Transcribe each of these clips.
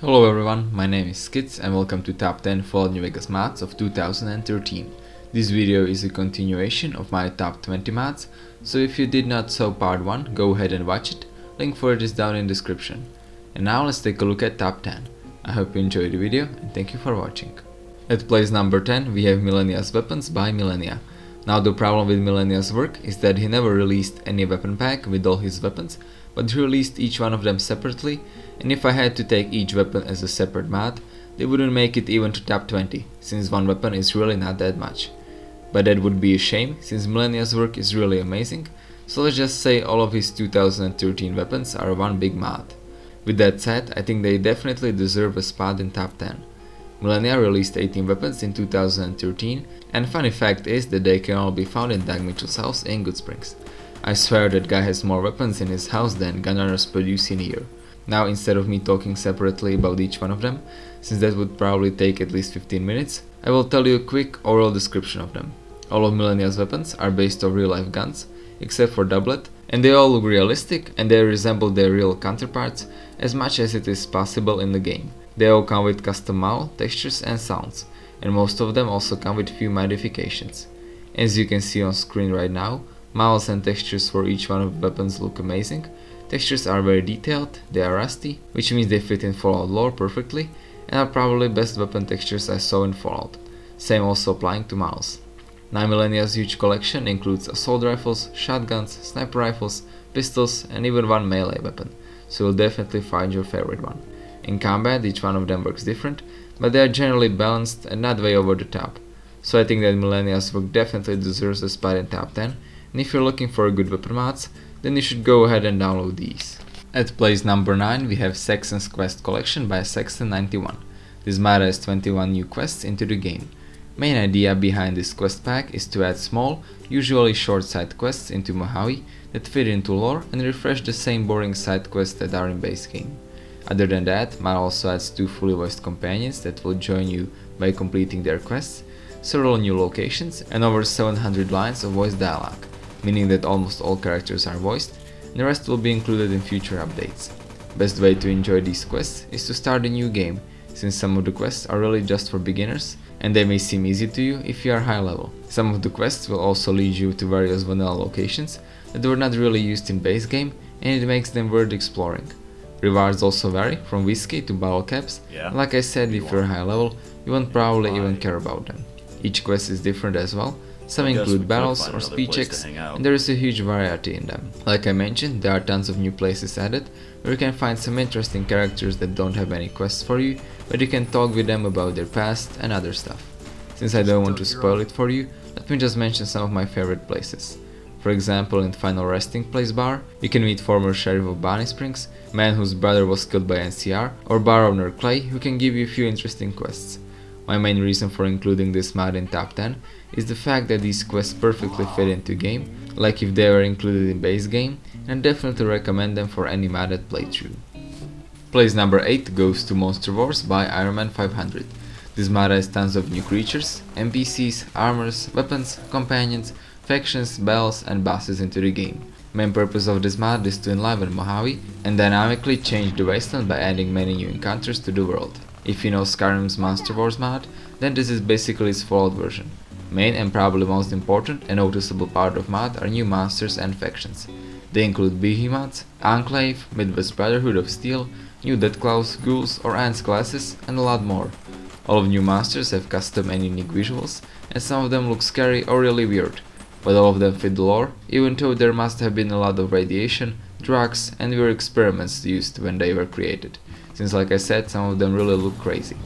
Hello everyone, my name is Skits and welcome to Top 10 Fallout New Vegas mods of 2013. This video is a continuation of my top 20 mods, so if you did not saw part 1, go ahead and watch it, link for it is down in description. And now let's take a look at top 10. I hope you enjoyed the video and thank you for watching. At place number 10 we have Millenia's Weapons by Millenia. Now the problem with Millenia's work is that he never released any weapon pack with all his weapons, but he released each one of them separately, and if I had to take each weapon as a separate mod, they wouldn't make it even to top 20, since one weapon is really not that much. But that would be a shame, since Millenia's work is really amazing, so let's just say all of his 2013 weapons are one big mod. With that said, I think they definitely deserve a spot in top 10. Millenia released 18 weapons in 2013, and funny fact is that they can all be found in Doug Mitchell's house in Goodsprings. I swear that guy has more weapons in his house than gunrunners produce in a year. Now instead of me talking separately about each one of them, since that would probably take at least 15 minutes, I will tell you a quick oral description of them. All of Millenia's weapons are based on real life guns, except for Doublet, and they all look realistic and they resemble their real counterparts as much as it is possible in the game. They all come with custom maul, textures and sounds, and most of them also come with few modifications. As you can see on screen right now, mauls and textures for each one of the weapons look amazing. Textures are very detailed, they are rusty, which means they fit in Fallout lore perfectly, and are probably best weapon textures I saw in Fallout. Same also applying to mauls. Now Millenia's huge collection includes assault rifles, shotguns, sniper rifles, pistols and even one melee weapon, so you'll definitely find your favorite one. In combat each one of them works different, but they are generally balanced and not way over the top. So I think that Millenia's work definitely deserves a spot in top 10, and if you're looking for good weapon mods, then you should go ahead and download these. At place number 9 we have Saxxons Quest Collection by Saxxon91. This mod has 21 new quests into the game. Main idea behind this quest pack is to add small, usually short side quests into Mojave that fit into lore and refresh the same boring side quests that are in base game. Other than that, mod also adds 2 fully voiced companions that will join you by completing their quests, several new locations and over 700 lines of voice dialogue, meaning that almost all characters are voiced, and the rest will be included in future updates. Best way to enjoy these quests is to start a new game, since some of the quests are really just for beginners and they may seem easy to you if you are high level. Some of the quests will also lead you to various vanilla locations that were not really used in base game, and it makes them worth exploring. Rewards also vary from whiskey to bottle caps, and like I said, if you're high level, you won't probably even care about them. Each quest is different as well. Some include battles or speed checks, and there is a huge variety in them. Like I mentioned, there are tons of new places added, where you can find some interesting characters that don't have any quests for you, but you can talk with them about their past and other stuff. Since I don't want to spoil it for you, let me just mention some of my favorite places. For example, in Final Resting Place Bar, you can meet former Sheriff of Bonnie Springs, man whose brother was killed by NCR, or bar owner Clay, who can give you a few interesting quests. My main reason for including this mod in top 10 is the fact that these quests perfectly fit into game, like if they were included in base game, and I definitely recommend them for any modded playthrough. Place number 8 goes to Monster Wars by Ironman 500. This mod has tons of new creatures, NPCs, armors, weapons, companions, factions, battles and bosses into the game. Main purpose of this mod is to enliven Mojave and dynamically change the wasteland by adding many new encounters to the world. If you know Skyrim's Monster Wars mod, then this is basically its Fallout version. Main and probably most important and noticeable part of mod are new monsters and factions. They include Behemoths, Enclave, Midwest Brotherhood of Steel, new Deathclaws, Ghouls or Ants classes and a lot more. All of new monsters have custom and unique visuals, and some of them look scary or really weird, but all of them fit the lore, even though there must have been a lot of radiation, drugs and weird experiments used when they were created, since like I said, some of them really look crazy.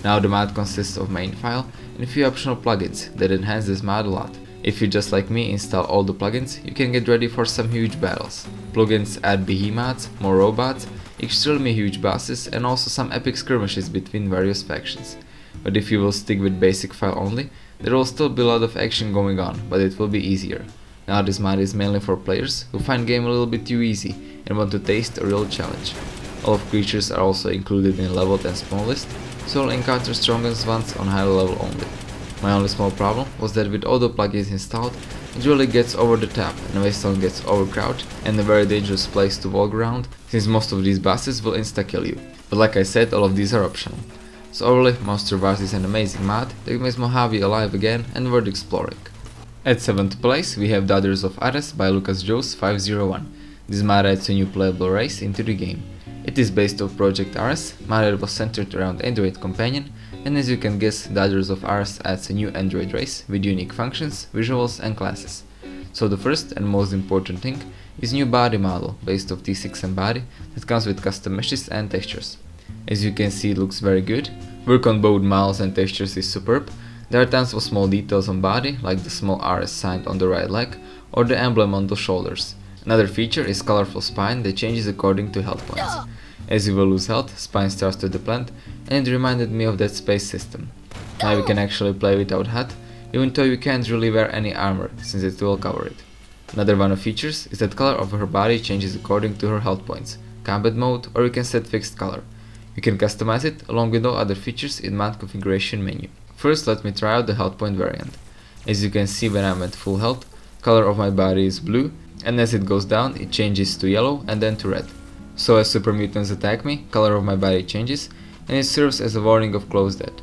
Now the mod consists of main file and a few optional plugins that enhance this mod a lot. If you just like me install all the plugins, you can get ready for some huge battles. Plugins add behemoths, more robots, extremely huge bosses and also some epic skirmishes between various factions. But if you will stick with basic file only, there will still be a lot of action going on, but it will be easier. Now this mod is mainly for players who find game a little bit too easy and want to taste a real challenge. All of creatures are also included in leveled and spawn list, so you'll encounter strongest ones on high level only. My only small problem was that with all the plugins installed, it really gets over the top and Wasteland gets overcrowded and a very dangerous place to walk around, since most of these bosses will insta-kill you. but like I said, all of these are optional. So overall, Monster Wars is an amazing mod that makes Mojave alive again and worth exploring. At 7th place we have Daughters of Ares by Lucas Joes 501. This mod adds a new playable race into the game. It is based off Project Ares, mod that was centered around Android Companion, and as you can guess, Daughters of Ares adds a new Android race with unique functions, visuals and classes. So the first and most important thing is new body model based off T6M body that comes with custom meshes and textures. As you can see, it looks very good. Work on both models and textures is superb. There are tons of small details on body, like the small RS sign on the right leg or the emblem on the shoulders. Another feature is colorful spine that changes according to health points. As you will lose health, spine starts to deplete, and it reminded me of Dead Space system. Now you can actually play without hat, even though you can't really wear any armor, since it will cover it. Another one of features is that color of her body changes according to her health points, combat mode, or you can set fixed color. You can customize it along with all other features in mod configuration menu. First, let me try out the health point variant. As you can see, when I'm at full health, color of my body is blue, and as it goes down it changes to yellow and then to red. So as super mutants attack me, color of my body changes, and it serves as a warning of close death.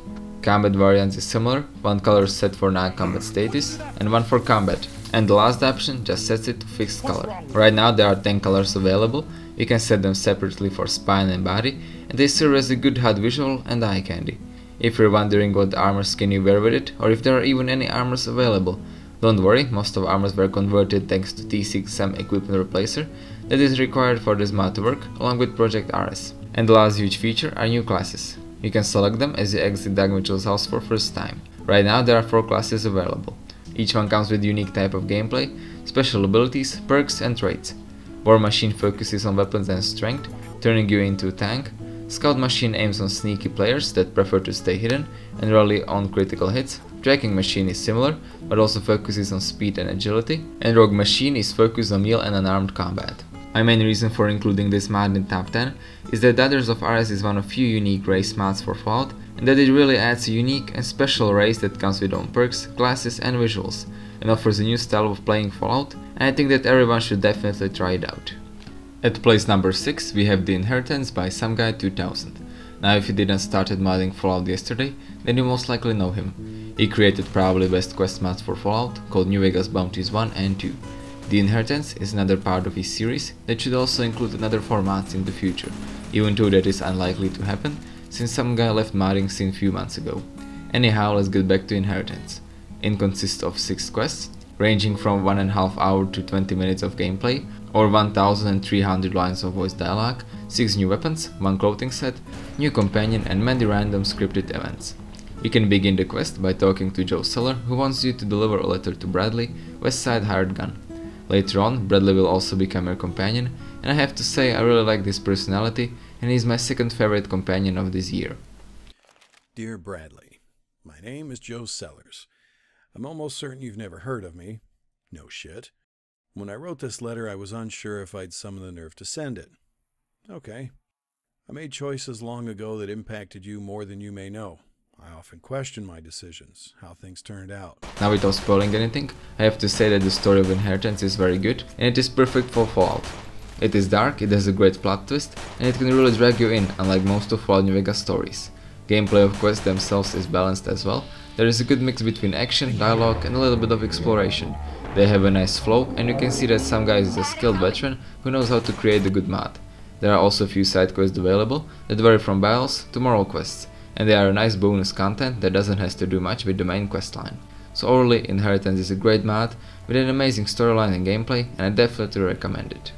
Combat variants is similar, one color is set for non-combat status and one for combat, and the last option just sets it to fixed color. Right now there are 10 colors available, you can set them separately for spine and body, and they serve as a good HUD visual and eye candy. If you're wondering what armor skin you wear with it, or if there are even any armors available, don't worry, most of armors were converted thanks to T6M equipment replacer that is required for this mod to work, along with Project Ares. And the last huge feature are new classes. You can select them as you exit Doug Mitchell's house for first time. Right now there are 4 classes available. Each one comes with unique type of gameplay, special abilities, perks and traits. War Machine focuses on weapons and strength, turning you into a tank. Scout Machine aims on sneaky players that prefer to stay hidden and rely on critical hits. Tracking Machine is similar, but also focuses on speed and agility. And Rogue Machine is focused on melee and unarmed combat. My main reason for including this mod in top 10 is that Daughters of Ares is one of few unique race mods for Fallout, and that it really adds a unique and special race that comes with own perks, classes and visuals, and offers a new style of playing Fallout, and I think that everyone should definitely try it out. At place number 6 we have The Inheritance by Someguy 2000. Now if you didn't started modding Fallout yesterday, then you most likely know him. He created probably best quest mods for Fallout, called New Vegas Bounties 1 and 2. The Inheritance is another part of his series that should also include another 4 mods in the future, even though that is unlikely to happen since Someguy left modding scene few months ago. Anyhow, let's get back to Inheritance. It consists of 6 quests, ranging from 1.5 hours to 20 minutes of gameplay, or 1300 lines of voice dialogue, 6 new weapons, 1 clothing set, new companion and many random scripted events. You can begin the quest by talking to Joe Seller, who wants you to deliver a letter to Bradley, Westside hired gun. Later on, Bradley will also become your companion, and I have to say I really like this personality, and he's my second favorite companion of this year. Dear Bradley, my name is Joe Sellers. I'm almost certain you've never heard of me. No shit. When I wrote this letter, I was unsure if I'd summon the nerve to send it. Okay. I made choices long ago that impacted you more than you may know. I often question my decisions, how things turned out. Now without spoiling anything, I have to say that the story of Inheritance is very good, and it is perfect for Fallout. It is dark, it has a great plot twist, and it can really drag you in, unlike most of Fallout New Vegas stories. Gameplay of quests themselves is balanced as well. There is a good mix between action, dialogue and a little bit of exploration. They have a nice flow, and you can see that Someguy is a skilled veteran who knows how to create a good mod. There are also a few side quests available that vary from battles to moral quests, and they are a nice bonus content that doesn't have to do much with the main quest line. So overall, Inheritance is a great mod with an amazing storyline and gameplay, and I definitely recommend it.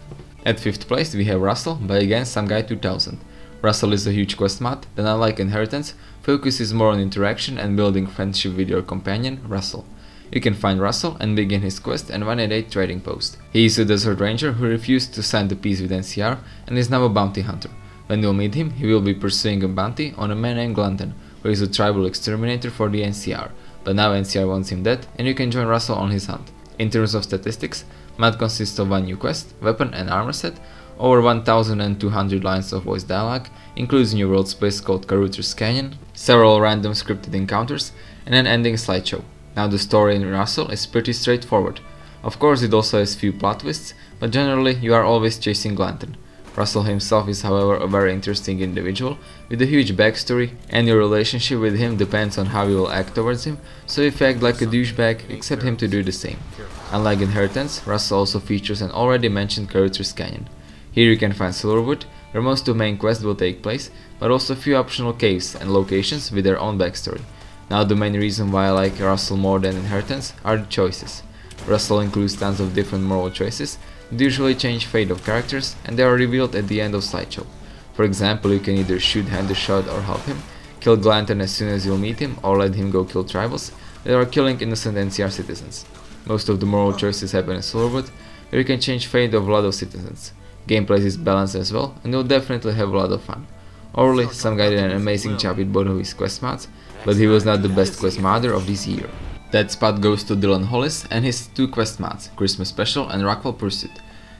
At 5th place we have Russel by again Someguy 2000. Russel is a huge quest mod that, unlike Inheritance, focuses more on interaction and building friendship with your companion, Russel. You can find Russel and begin his quest at 188 Trading Post. He is a desert ranger who refused to sign the peace with NCR and is now a bounty hunter. When you'll meet him, he will be pursuing a bounty on a man named Glanton, who is a tribal exterminator for the NCR, but now NCR wants him dead and you can join Russel on his hunt. In terms of statistics, mod consists of 1 new quest, weapon and armor set, over 1200 lines of voice dialogue, includes a new world space called Caruter's Canyon, several random scripted encounters, and an ending slideshow. Now the story in Russel is pretty straightforward. Of course it also has few plot twists, but generally you are always chasing Glanton. Russel himself is however a very interesting individual with a huge backstory, and your relationship with him depends on how you will act towards him, so if you act like a douchebag, expect him to do the same. Unlike Inheritance, Russel also features an already mentioned Characters Canyon. Here you can find Silverwood, where most of the main quests will take place, but also a few optional caves and locations with their own backstory. Now the main reason why I like Russel more than Inheritance are the choices. Russel includes tons of different moral choices that usually change fate of characters, and they are revealed at the end of slideshow. For example, you can either shoot Hendershot or help him, kill Glanton as soon as you'll meet him, or let him go kill tribals that are killing innocent NCR citizens. Most of the moral choices happen in Silverwood, where you can change fate of a lot of citizens. Gameplay is balanced as well, and you'll definitely have a lot of fun. Overall, Someguy did an amazing job with both of his quest mods, but he was not the best quest modder of this year. That spot goes to Hollis and his two quest mods, Christmas Special and Rockwell Pursuit.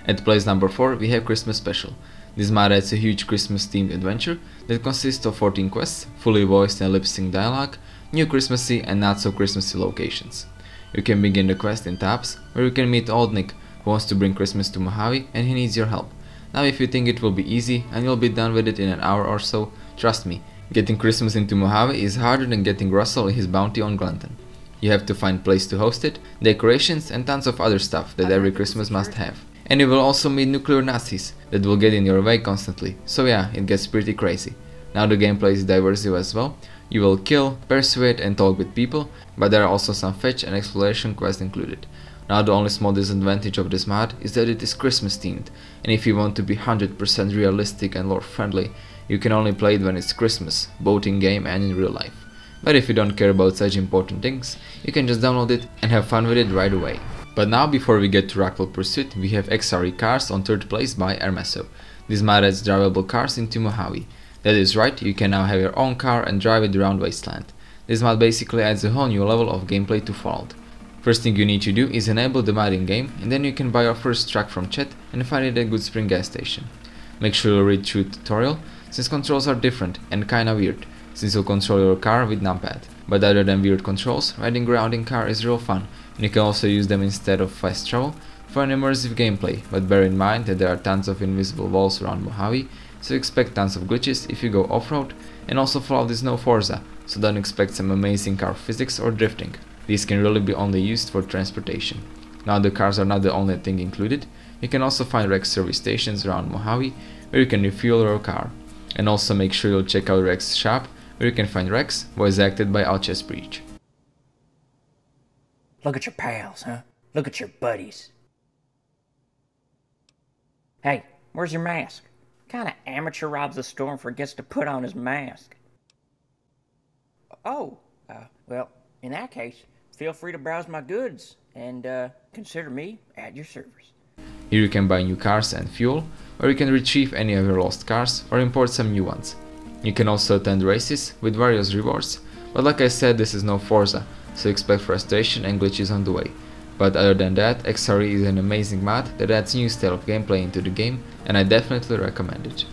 At place number 4 we have Christmas Special. This mod adds a huge Christmas themed adventure that consists of 14 quests, fully voiced and lip-sync dialogue, new Christmassy and not so Christmassy locations. You can begin the quest in tabs, where you can meet Old Nick, who wants to bring Christmas to Mojave and he needs your help. Now if you think it will be easy and you'll be done with it in an hour or so, trust me, getting Christmas into Mojave is harder than getting Russel his bounty on Glanton. You have to find place to host it, decorations and tons of other stuff that every Christmas must have. And you will also meet nuclear Nazis that will get in your way constantly, so yeah, it gets pretty crazy. Now the gameplay is diverse as well. You will kill, persuade and talk with people, but there are also some fetch and exploration quests included. Now the only small disadvantage of this mod is that it is Christmas themed, and if you want to be 100% realistic and lore friendly, you can only play it when it's Christmas, both in game and in real life. But if you don't care about such important things, you can just download it and have fun with it right away. But now before we get to Rockwell Pursuit, we have XRE Cars on 3rd place by Ermeso. This mod adds drivable cars into Mojave. That is right, you can now have your own car and drive it around Wasteland. This mod basically adds a whole new level of gameplay to Fallout. First thing you need to do is enable the mod in game, and then you can buy your first truck from chat and find it at Good Spring gas station. Make sure you read through the tutorial, since controls are different and kinda weird, since you'll control your car with numpad. But other than weird controls, riding around in car is real fun, and you can also use them instead of fast travel for an immersive gameplay, but bear in mind that there are tons of invisible walls around Mojave, so expect tons of glitches if you go off-road, and also Fallout is no Forza, so don't expect some amazing car physics or drifting. These can really be only used for transportation. Now the cars are not the only thing included, you can also find Rex service stations around Mojave where you can refuel your car. And also make sure you'll check out Rex shop, where you can find Rex, voice acted by Alchess Breach. Look at your pals, huh? Look at your buddies. Hey, where's your mask? What kind of amateur robs the store and forgets to put on his mask? Oh, well, in that case, feel free to browse my goods and consider me at your service. Here you can buy new cars and fuel, or you can retrieve any of your lost cars or import some new ones. You can also attend races with various rewards, but like I said, this is no Forza, so expect frustration and glitches on the way. But other than that, XRE is an amazing mod that adds new style of gameplay into the game, and I definitely recommend it.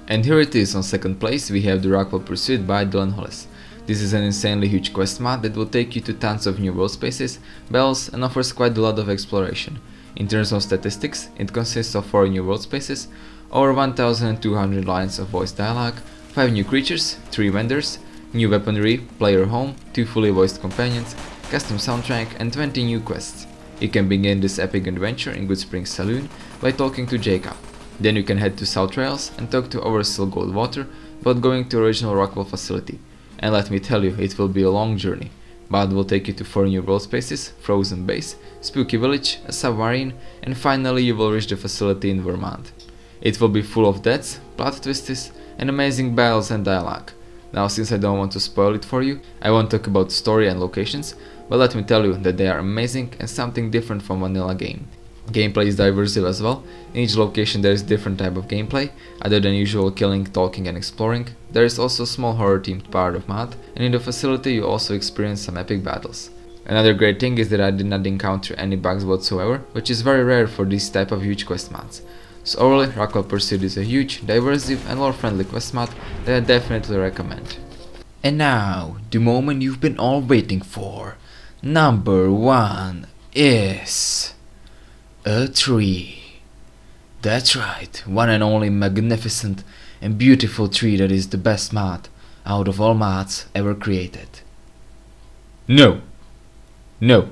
And here it is. On 2nd place we have the Rockwell Pursuit by Hollis. This is an insanely huge quest mod that will take you to tons of new world spaces, battles, and offers quite a lot of exploration. In terms of statistics, it consists of 4 new world spaces, over 1200 lines of voice dialogue, 5 new creatures, 3 vendors, new weaponry, player home, 2 fully voiced companions, custom soundtrack and 20 new quests. You can begin this epic adventure in Good Spring Saloon by talking to Jacob. Then you can head to South Trails and talk to Overseal Goldwater about going to original Rockwell facility. And let me tell you, it will be a long journey. But will take you to 4 new world spaces, Frozen Base, Spooky Village, a submarine, and finally you will reach the facility in Vermont. It will be full of deaths, plot twists, and amazing battles and dialogue. Now since I don't want to spoil it for you, I won't talk about story and locations, but let me tell you that they are amazing and something different from vanilla game. Gameplay is diverse as well. In each location there is different type of gameplay, other than usual killing, talking and exploring. There is also a small horror themed part of mod, and in the facility you also experience some epic battles. Another great thing is that I did not encounter any bugs whatsoever, which is very rare for this type of huge quest mods. So overall, Rockwell Pursuit is a huge, diverse and lore friendly quest mod that I definitely recommend. And now, the moment you've been all waiting for. Number 1 is a tree. That's right, one and only magnificent and beautiful tree that is the best mod out of all mods ever created. No! No!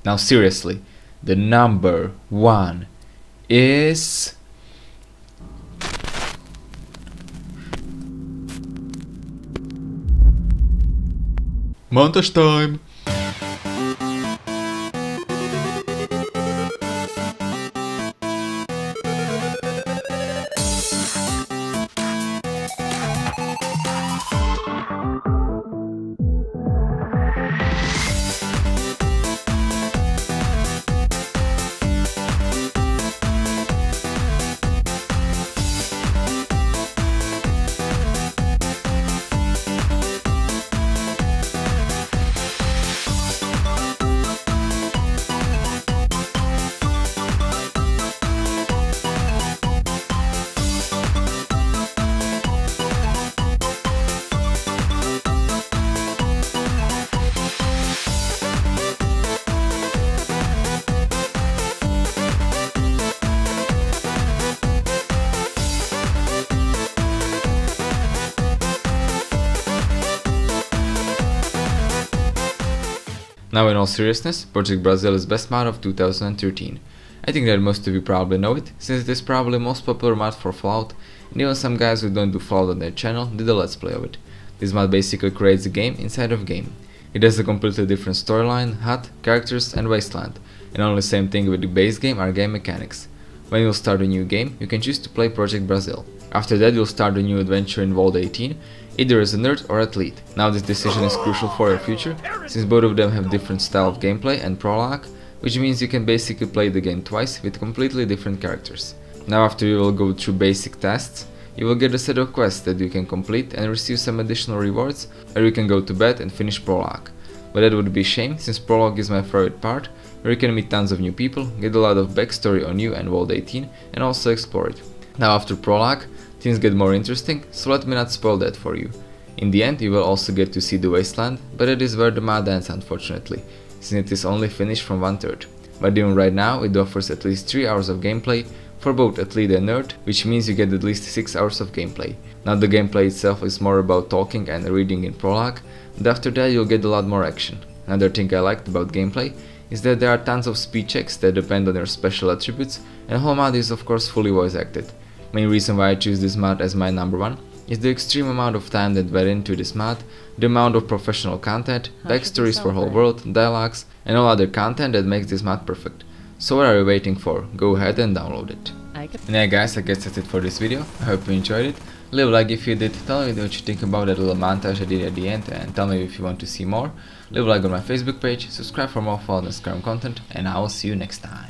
Now seriously, the number one is... montage time! Now in all seriousness, Project Brazil is best mod of 2013. I think that most of you probably know it, since it is probably the most popular mod for Fallout, and even some guys who don't do Fallout on their channel did a let's play of it. This mod basically creates a game inside of a game. It has a completely different storyline, HUD, characters and wasteland, and only the same thing with the base game are game mechanics. When you'll start a new game, you can choose to play Project Brazil. After that you'll start a new adventure in Vault 18, either as a nerd or athlete. Now this decision is crucial for your future, since both of them have different style of gameplay and prologue, which means you can basically play the game twice with completely different characters. Now after you will go through basic tasks, you will get a set of quests that you can complete and receive some additional rewards, or you can go to bed and finish prologue. But that would be a shame, since prologue is my favorite part, where you can meet tons of new people, get a lot of backstory on you and Vault 18, and also explore it. Now after prologue, things get more interesting, so let me not spoil that for you. In the end you will also get to see the wasteland, but it is where the mod ends unfortunately, since it is only finished from 1/3. But even right now it offers at least 3 hours of gameplay for both athlete and nerd, which means you get at least 6 hours of gameplay. Now the gameplay itself is more about talking and reading in prologue, and after that you'll get a lot more action. Another thing I liked about gameplay is that there are tons of speed checks that depend on your special attributes, and the whole mod is of course fully voice acted. Main reason why I choose this mod as my number one is the extreme amount of time that went into this mod, the amount of professional content, backstories for whole world, dialogues, and all other content that makes this mod perfect. So what are you waiting for? Go ahead and download it. And yeah guys, I guess that's it for this video. I hope you enjoyed it. Leave a like if you did, tell me what you think about that little montage I did at the end, and tell me if you want to see more. Leave a like on my Facebook page, subscribe for more Fallout and Scrum content, and I will see you next time.